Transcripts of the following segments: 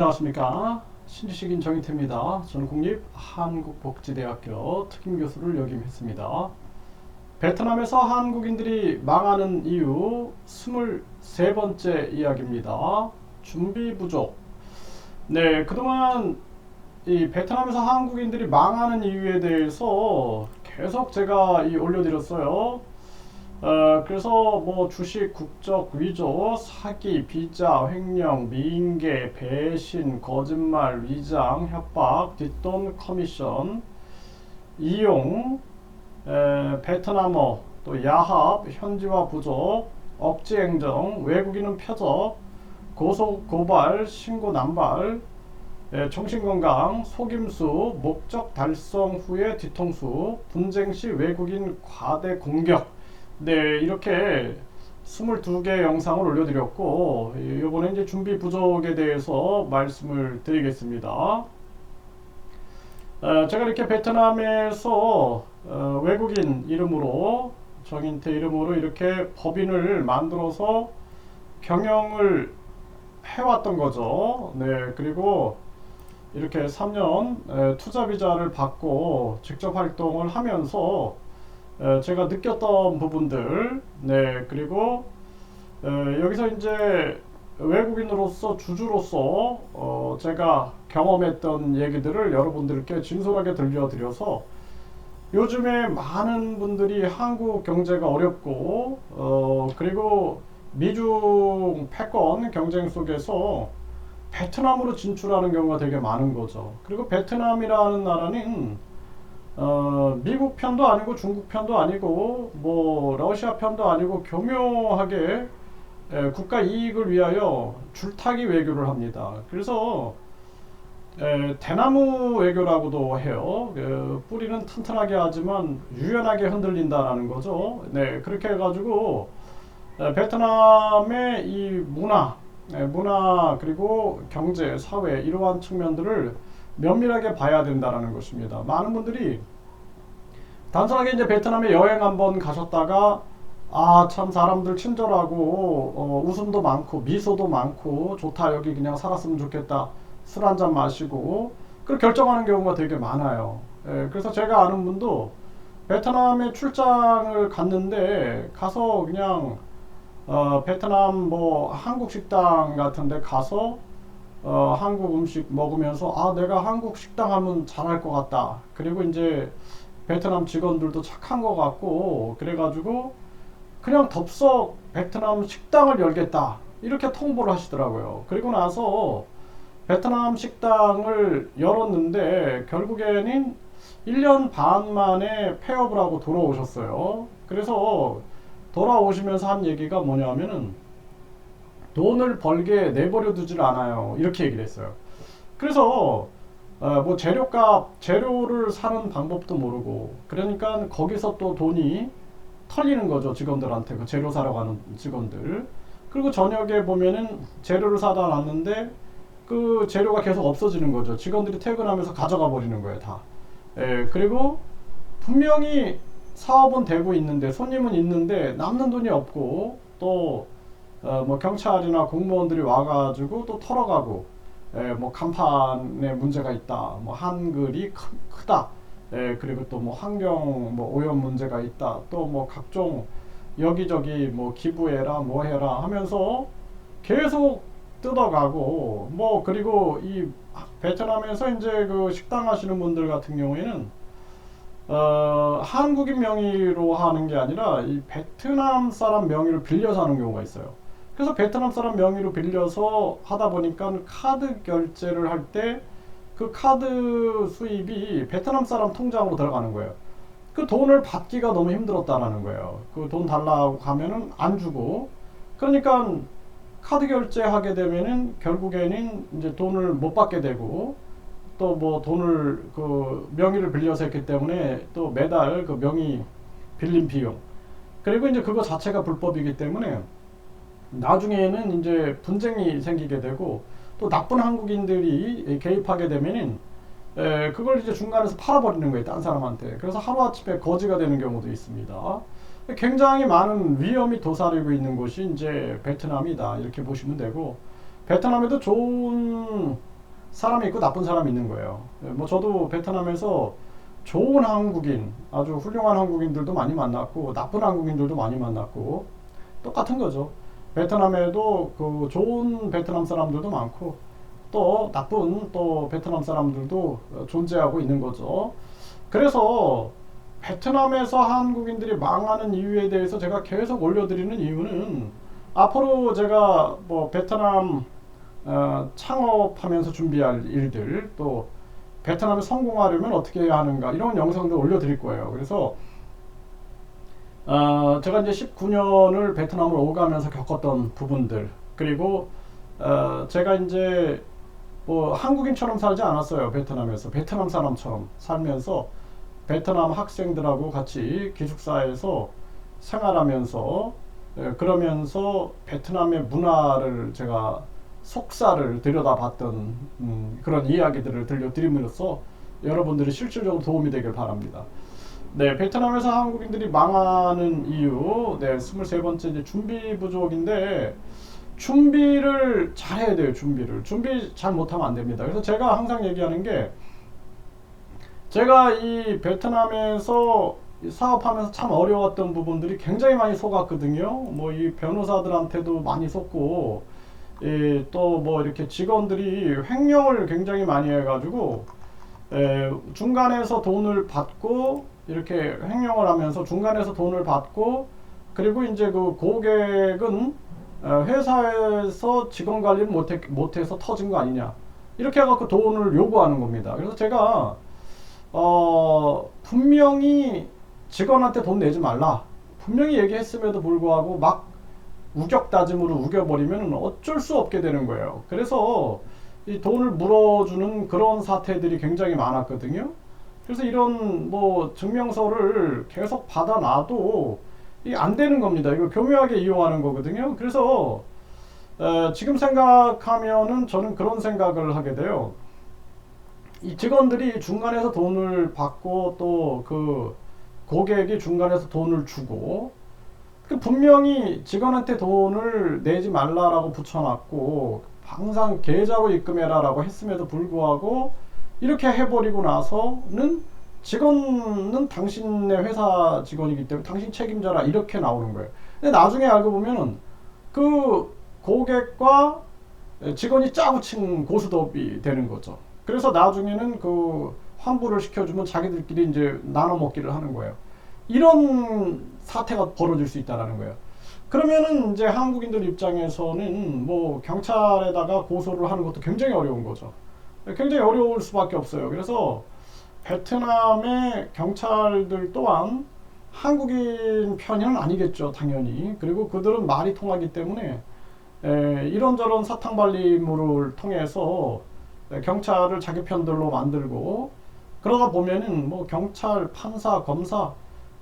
안녕하십니까. 신지식인 정희태입니다. 저는 국립한국복지대학교 특임교수를 역임했습니다. 베트남에서 한국인들이 망하는 이유 23번째 이야기입니다. 준비 부족. 네, 그동안 이 베트남에서 한국인들이 망하는 이유에 대해서 계속 제가 올려드렸어요. 그래서 뭐 주식, 국적, 위조, 사기, 비자, 횡령, 미인계, 배신, 거짓말, 위장, 협박, 뒷돈, 커미션, 이용, 베트남어, 또 야합, 현지화 부족, 억지행정, 외국인은 표적, 고소, 고발, 신고 남발, 정신건강, 속임수, 목적 달성 후의 뒤통수, 분쟁 시 외국인 과대 공격. 네, 이렇게 22개 영상을 올려드렸고, 이번에 이제 준비 부족에 대해서 말씀을 드리겠습니다. 제가 이렇게 베트남에서 외국인 이름으로, 정인태 이름으로 이렇게 법인을 만들어서 경영을 해왔던 거죠. 네, 그리고 이렇게 3년 투자 비자를 받고 직접 활동을 하면서 제가 느꼈던 부분들, 네, 그리고 여기서 이제 외국인으로서 주주로서 제가 경험했던 얘기들을 여러분들께 진솔하게 들려드려서 요즘에 많은 분들이 한국 경제가 어렵고 그리고 미중 패권 경쟁 속에서 베트남으로 진출하는 경우가 되게 많은 거죠. 그리고 베트남이라는 나라는 미국 편도 아니고 중국 편도 아니고 뭐 러시아 편도 아니고 교묘하게 국가 이익을 위하여 줄타기 외교를 합니다. 그래서 대나무 외교라고도 해요. 뿌리는 튼튼하게 하지만 유연하게 흔들린다라는 거죠. 네, 그렇게 해가지고 베트남의 이 문화 그리고 경제, 사회 이러한 측면들을 면밀하게 봐야 된다는 것입니다. 많은 분들이 단순하게 이제 베트남에 여행 한번 가셨다가 참 사람들 친절하고 웃음도 많고 미소도 많고 좋다, 여기 그냥 살았으면 좋겠다, 술 한잔 마시고 그렇게 결정하는 경우가 되게 많아요. 그래서 제가 아는 분도 베트남에 출장을 갔는데 가서 그냥 베트남 뭐 한국 식당 같은 데 가서 한국 음식 먹으면서 내가 한국 식당 하면 잘할 것 같다. 그리고 이제 베트남 직원들도 착한 것 같고 그래가지고 그냥 덥석 베트남 식당을 열겠다. 이렇게 통보를 하시더라고요. 그리고 나서 베트남 식당을 열었는데 결국에는 1년 반 만에 폐업을 하고 돌아오셨어요. 그래서 돌아오시면서 한 얘기가 뭐냐면은 돈을 벌게 내버려 두질 않아요. 이렇게 얘기를 했어요. 그래서 뭐 재료를 사는 방법도 모르고 그러니까 거기서 또 돈이 털리는 거죠. 직원들한테, 그 재료 사러 가는 직원들. 그리고 저녁에 보면은 재료를 사다 놨는데 그 재료가 계속 없어지는 거죠. 직원들이 퇴근하면서 가져가 버리는 거예요, 다. 그리고 분명히 사업은 되고 있는데 손님은 있는데 남는 돈이 없고 또 뭐 경찰이나 공무원들이 와가지고 또 털어가고, 뭐 간판에 문제가 있다, 뭐 한글이 크다, 그리고 또 뭐 환경 뭐 오염 문제가 있다, 또 뭐 각종 여기저기 뭐 기부해라 뭐 해라 하면서 계속 뜯어가고, 뭐 그리고 이 베트남에서 이제 그 식당 하시는 분들 같은 경우에는 한국인 명의로 하는 게 아니라 이 베트남 사람 명의로 빌려서 하는 경우가 있어요. 그래서 베트남 사람 명의로 빌려서 하다 보니까 카드 결제를 할 때 그 카드 수입이 베트남 사람 통장으로 들어가는 거예요. 그 돈을 받기가 너무 힘들었다라는 거예요. 그 돈 달라고 가면은 안 주고, 그러니까 카드 결제하게 되면은 결국에는 이제 돈을 못 받게 되고, 또 뭐 돈을 그 명의를 빌려서 했기 때문에 또 매달 그 명의 빌린 비용, 그리고 이제 그거 자체가 불법이기 때문에 나중에는 이제 분쟁이 생기게 되고 또 나쁜 한국인들이 개입하게 되면은 그걸 이제 중간에서 팔아버리는 거예요, 딴 사람한테. 그래서 하루아침에 거지가 되는 경우도 있습니다. 굉장히 많은 위험이 도사리고 있는 곳이 이제 베트남이다, 이렇게 보시면 되고, 베트남에도 좋은 사람이 있고 나쁜 사람이 있는 거예요. 뭐 저도 베트남에서 좋은 한국인, 아주 훌륭한 한국인들도 많이 만났고 나쁜 한국인들도 많이 만났고 똑같은 거죠. 베트남에도 그 좋은 베트남 사람들도 많고 또 나쁜 또 베트남 사람들도 존재하고 있는 거죠. 그래서 베트남에서 한국인들이 망하는 이유에 대해서 제가 계속 올려드리는 이유는 앞으로 제가 뭐 베트남 창업하면서 준비할 일들, 또 베트남에 성공하려면 어떻게 해야 하는가, 이런 영상들 올려드릴 거예요. 그래서 제가 이제 19년을 베트남을 오가면서 겪었던 부분들, 그리고 제가 이제 뭐 한국인처럼 살지 않았어요. 베트남에서 베트남 사람처럼 살면서 베트남 학생들하고 같이 기숙사에서 생활하면서 그러면서 베트남의 문화를 제가 속살을 들여다봤던 그런 이야기들을 들려드림으로써 여러분들이 실질적으로 도움이 되길 바랍니다. 네, 베트남에서 한국인들이 망하는 이유, 네, 23번째 이제 준비 부족인데, 준비를 잘 해야 돼요. 준비 잘 못하면 안 됩니다. 그래서 제가 항상 얘기하는 게, 제가 이 베트남에서 사업하면서 참 어려웠던 부분들이 굉장히 많이 속았거든요. 뭐 이 변호사들한테도 많이 속고, 또 뭐 이렇게 직원들이 횡령을 굉장히 많이 해가지고 중간에서 돈을 받고, 이렇게 횡령을 하면서 중간에서 돈을 받고, 그리고 이제 그 고객은 회사에서 직원 관리를 못해서 터진 거 아니냐, 이렇게 해갖고 돈을 요구하는 겁니다. 그래서 제가 분명히 직원한테 돈 내지 말라 분명히 얘기했음에도 불구하고 막 우격다짐으로 우겨버리면 어쩔 수 없게 되는 거예요. 그래서 이 돈을 물어주는 그런 사태들이 굉장히 많았거든요. 그래서 이런 뭐 증명서를 계속 받아놔도 이게 안 되는 겁니다. 이거 교묘하게 이용하는 거거든요. 그래서 지금 생각하면은 저는 그런 생각을 하게 돼요. 이 직원들이 중간에서 돈을 받고 또 그 고객이 중간에서 돈을 주고, 분명히 직원한테 돈을 내지 말라라고 붙여놨고 항상 계좌로 입금해라라고 했음에도 불구하고 이렇게 해버리고 나서는 직원은 당신의 회사 직원이기 때문에 당신 책임져라, 이렇게 나오는 거예요. 근데 나중에 알고 보면은 그 고객과 직원이 짜고 친 고스톱이 되는 거죠. 그래서 나중에는 그 환불을 시켜주면 자기들끼리 이제 나눠 먹기를 하는 거예요. 이런 사태가 벌어질 수 있다라는 거예요. 그러면은 이제 한국인들 입장에서는 뭐 경찰에다가 고소를 하는 것도 굉장히 어려운 거죠. 굉장히 어려울 수밖에 없어요. 그래서 베트남의 경찰들 또한 한국인 편은 아니겠죠, 당연히. 그리고 그들은 말이 통하기 때문에 이런저런 사탕발림을 통해서 경찰을 자기 편들로 만들고, 그러다 보면은 뭐 경찰, 판사, 검사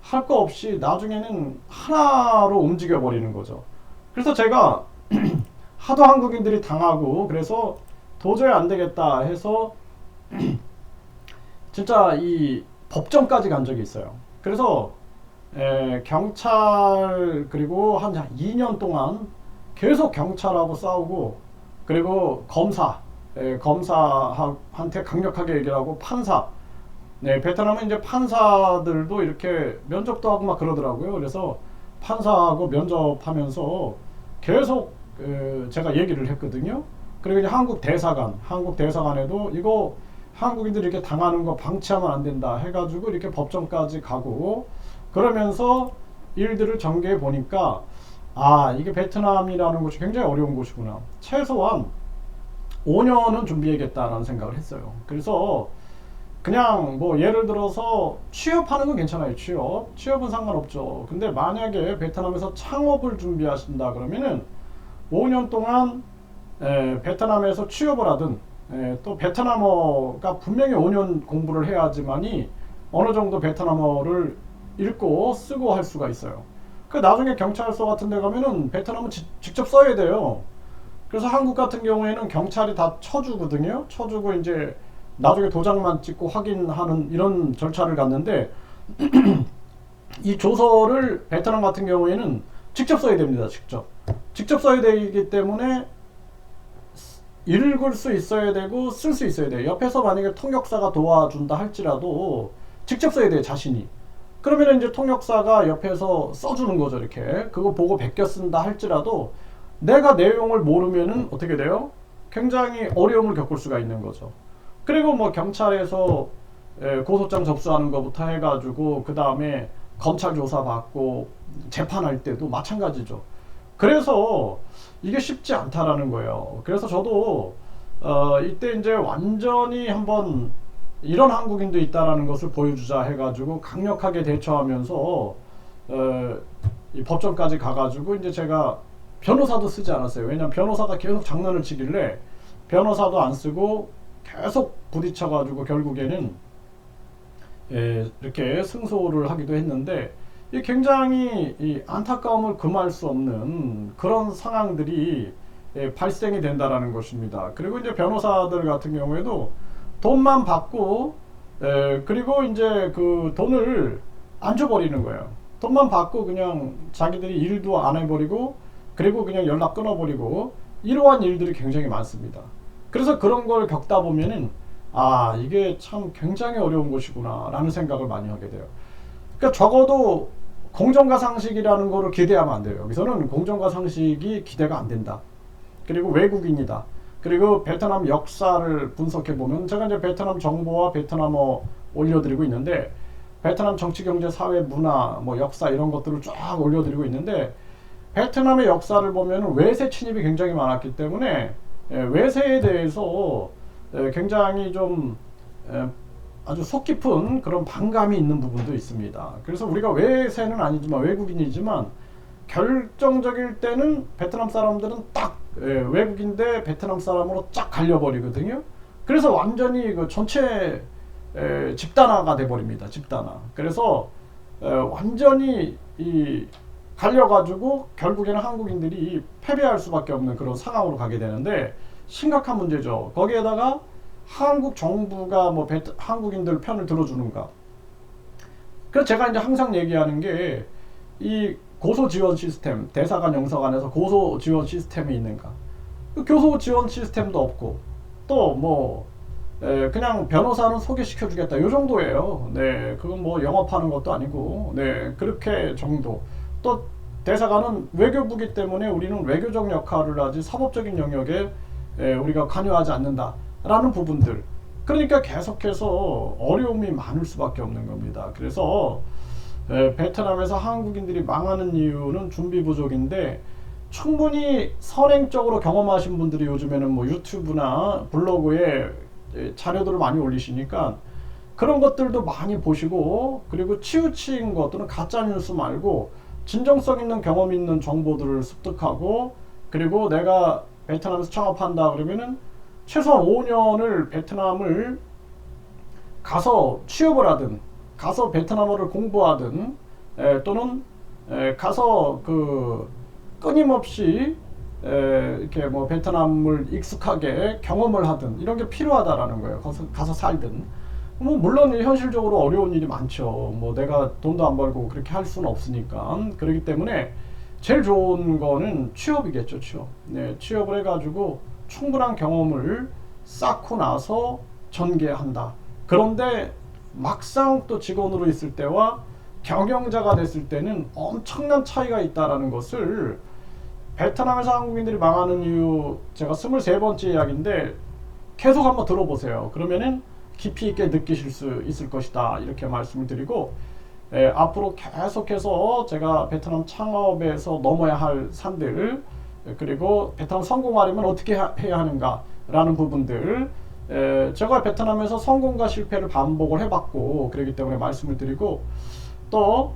할 거 없이 나중에는 하나로 움직여 버리는 거죠. 그래서 제가 하도 한국인들이 당하고 그래서 도저히 안 되겠다 해서 진짜 이 법정까지 간 적이 있어요. 그래서 경찰, 그리고 한 2년 동안 계속 경찰하고 싸우고, 그리고 검사한테 강력하게 얘기를 하고, 판사, 네, 베트남은 이제 판사들도 이렇게 면접도 하고 막 그러더라고요. 그래서 판사하고 면접하면서 계속 제가 얘기를 했거든요. 그리고 이제 한국 대사관에도 이거 한국인들이 이렇게 당하는 거 방치하면 안 된다 해가지고 이렇게 법정까지 가고, 그러면서 일들을 전개해 보니까 이게 베트남이라는 곳이 굉장히 어려운 곳이구나. 최소한 5년은 준비해야겠다라는 생각을 했어요. 그래서 그냥 뭐 예를 들어서 취업하는 건 괜찮아요. 취업은 상관없죠. 근데 만약에 베트남에서 창업을 준비하신다 그러면은 5년 동안 베트남에서 취업을 하든, 또 베트남어가 분명히 5년 공부를 해야지만이 어느 정도 베트남어를 읽고 쓰고 할 수가 있어요. 그 나중에 경찰서 같은 데 가면은 베트남은 직접 써야 돼요. 그래서 한국 같은 경우에는 경찰이 다 쳐주거든요. 쳐주고 이제 나중에 도장만 찍고 확인하는 이런 절차를 갔는데 이 조서를 베트남 같은 경우에는 직접 써야 됩니다. 직접 써야 되기 때문에 읽을 수 있어야 되고 쓸 수 있어야 돼요. 옆에서 만약에 통역사가 도와준다 할지라도 직접 써야 돼요, 자신이. 그러면 이제 통역사가 옆에서 써주는 거죠, 이렇게. 그거 보고 베껴 쓴다 할지라도 내가 내용을 모르면은 어떻게 돼요? 굉장히 어려움을 겪을 수가 있는 거죠. 그리고 뭐 경찰에서 고소장 접수하는 것부터 해가지고 그 다음에 검찰 조사 받고 재판할 때도 마찬가지죠. 그래서 이게 쉽지 않다라는 거예요. 그래서 저도 이때 이제 완전히 한번 이런 한국인도 있다라는 것을 보여주자 해가지고 강력하게 대처하면서 이 법정까지 가가지고 이제 제가 변호사도 쓰지 않았어요. 왜냐면 변호사가 계속 장난을 치길래 변호사도 안 쓰고 계속 부딪혀가지고 결국에는 이렇게 승소를 하기도 했는데 이 굉장히 이 안타까움을 금할 수 없는 그런 상황들이 발생이 된다라는 것입니다. 그리고 이제 변호사들 같은 경우에도 돈만 받고 그리고 이제 그 돈을 안 줘버리는 거예요. 돈만 받고 그냥 자기들이 일도 안 해버리고 그리고 그냥 연락 끊어버리고 이러한 일들이 굉장히 많습니다. 그래서 그런 걸 겪다 보면은 아 이게 참 굉장히 어려운 것이구나 라는 생각을 많이 하게 돼요. 그러니까 적어도 공정과 상식이라는 거를 기대하면 안 돼요. 여기서는 공정과 상식이 기대가 안 된다. 그리고 외국인이다. 그리고 베트남 역사를 분석해 보면 제가 이제 베트남 정보와 베트남어 올려드리고 있는데 베트남 정치, 경제, 사회, 문화, 뭐 역사 이런 것들을 쫙 올려드리고 있는데 베트남의 역사를 보면 외세 침입이 굉장히 많았기 때문에 외세에 대해서 굉장히 좀 아주 속 깊은 그런 반감이 있는 부분도 있습니다. 그래서 우리가 외세는 아니지만 외국인이지만 결정적일 때는 베트남 사람들은 딱 외국인데 베트남 사람으로 쫙 갈려버리거든요. 그래서 완전히 그 전체 집단화가 돼버립니다. 집단화. 그래서 완전히 이 갈려가지고 결국에는 한국인들이 패배할 수밖에 없는 그런 상황으로 가게 되는데 심각한 문제죠. 거기에다가 한국 정부가 뭐 한국인들 편을 들어주는가. 그래서 제가 이제 항상 얘기하는 게 이 고소 지원 시스템, 대사관 영사관에서 고소 지원 시스템이 있는가. 그 교소 지원 시스템도 없고 또 뭐 그냥 변호사는 소개시켜 주겠다 요 정도예요. 네, 그건 뭐 영업하는 것도 아니고 네 그렇게 정도. 또 대사관은 외교부기 때문에 우리는 외교적 역할을 하지 사법적인 영역에 우리가 관여하지 않는다라는 부분들. 그러니까 계속해서 어려움이 많을 수밖에 없는 겁니다. 그래서 베트남에서 한국인들이 망하는 이유는 준비 부족인데 충분히 선행적으로 경험하신 분들이 요즘에는 뭐 유튜브나 블로그에 자료들을 많이 올리시니까 그런 것들도 많이 보시고 그리고 치우친 것들은 가짜뉴스 말고 진정성 있는 경험 있는 정보들을 습득하고 그리고 내가 베트남에서 창업한다 그러면은 최소한 5년을 베트남을 가서 취업을 하든 가서 베트남어를 공부하든 또는 가서 그 끊임없이 이렇게 뭐 베트남을 익숙하게 경험을 하든 이런 게 필요하다라는 거예요. 가서 살든. 뭐 물론 현실적으로 어려운 일이 많죠. 뭐 내가 돈도 안 벌고 그렇게 할 수는 없으니까. 그렇기 때문에 제일 좋은 거는 취업이겠죠. 취업. 네, 취업을 해가지고 충분한 경험을 쌓고 나서 전개한다. 그런데 막상 또 직원으로 있을 때와 경영자가 됐을 때는 엄청난 차이가 있다라는 것을 베트남에서 한국인들이 망하는 이유 제가 23번째 이야기인데 계속 한번 들어보세요. 그러면은 깊이 있게 느끼실 수 있을 것이다 이렇게 말씀을 드리고 앞으로 계속해서 제가 베트남 창업에서 넘어야 할 산들 그리고 베트남 성공하려면 어떻게 해야 하는가 라는 부분들 제가 베트남에서 성공과 실패를 반복을 해봤고 그렇기 때문에 말씀을 드리고 또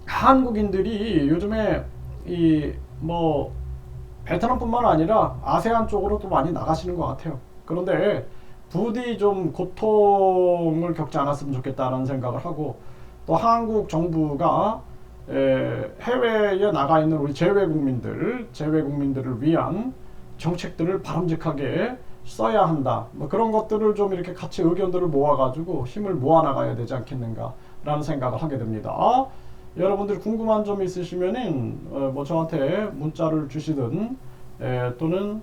한국인들이 요즘에 이 뭐 베트남뿐만 아니라 아세안 쪽으로 또 많이 나가시는 것 같아요. 그런데 부디 좀 고통을 겪지 않았으면 좋겠다라는 생각을 하고 또 한국 정부가 해외에 나가 있는 우리 재외국민들을 위한 정책들을 바람직하게 써야 한다. 뭐 그런 것들을 좀 이렇게 같이 의견들을 모아가지고 힘을 모아나가야 되지 않겠는가라는 생각을 하게 됩니다. 여러분들 궁금한 점 있으시면은 뭐 저한테 문자를 주시든 또는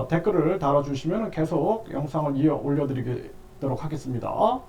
댓글을 달아주시면 계속 영상을 이어 올려드리도록 하겠습니다.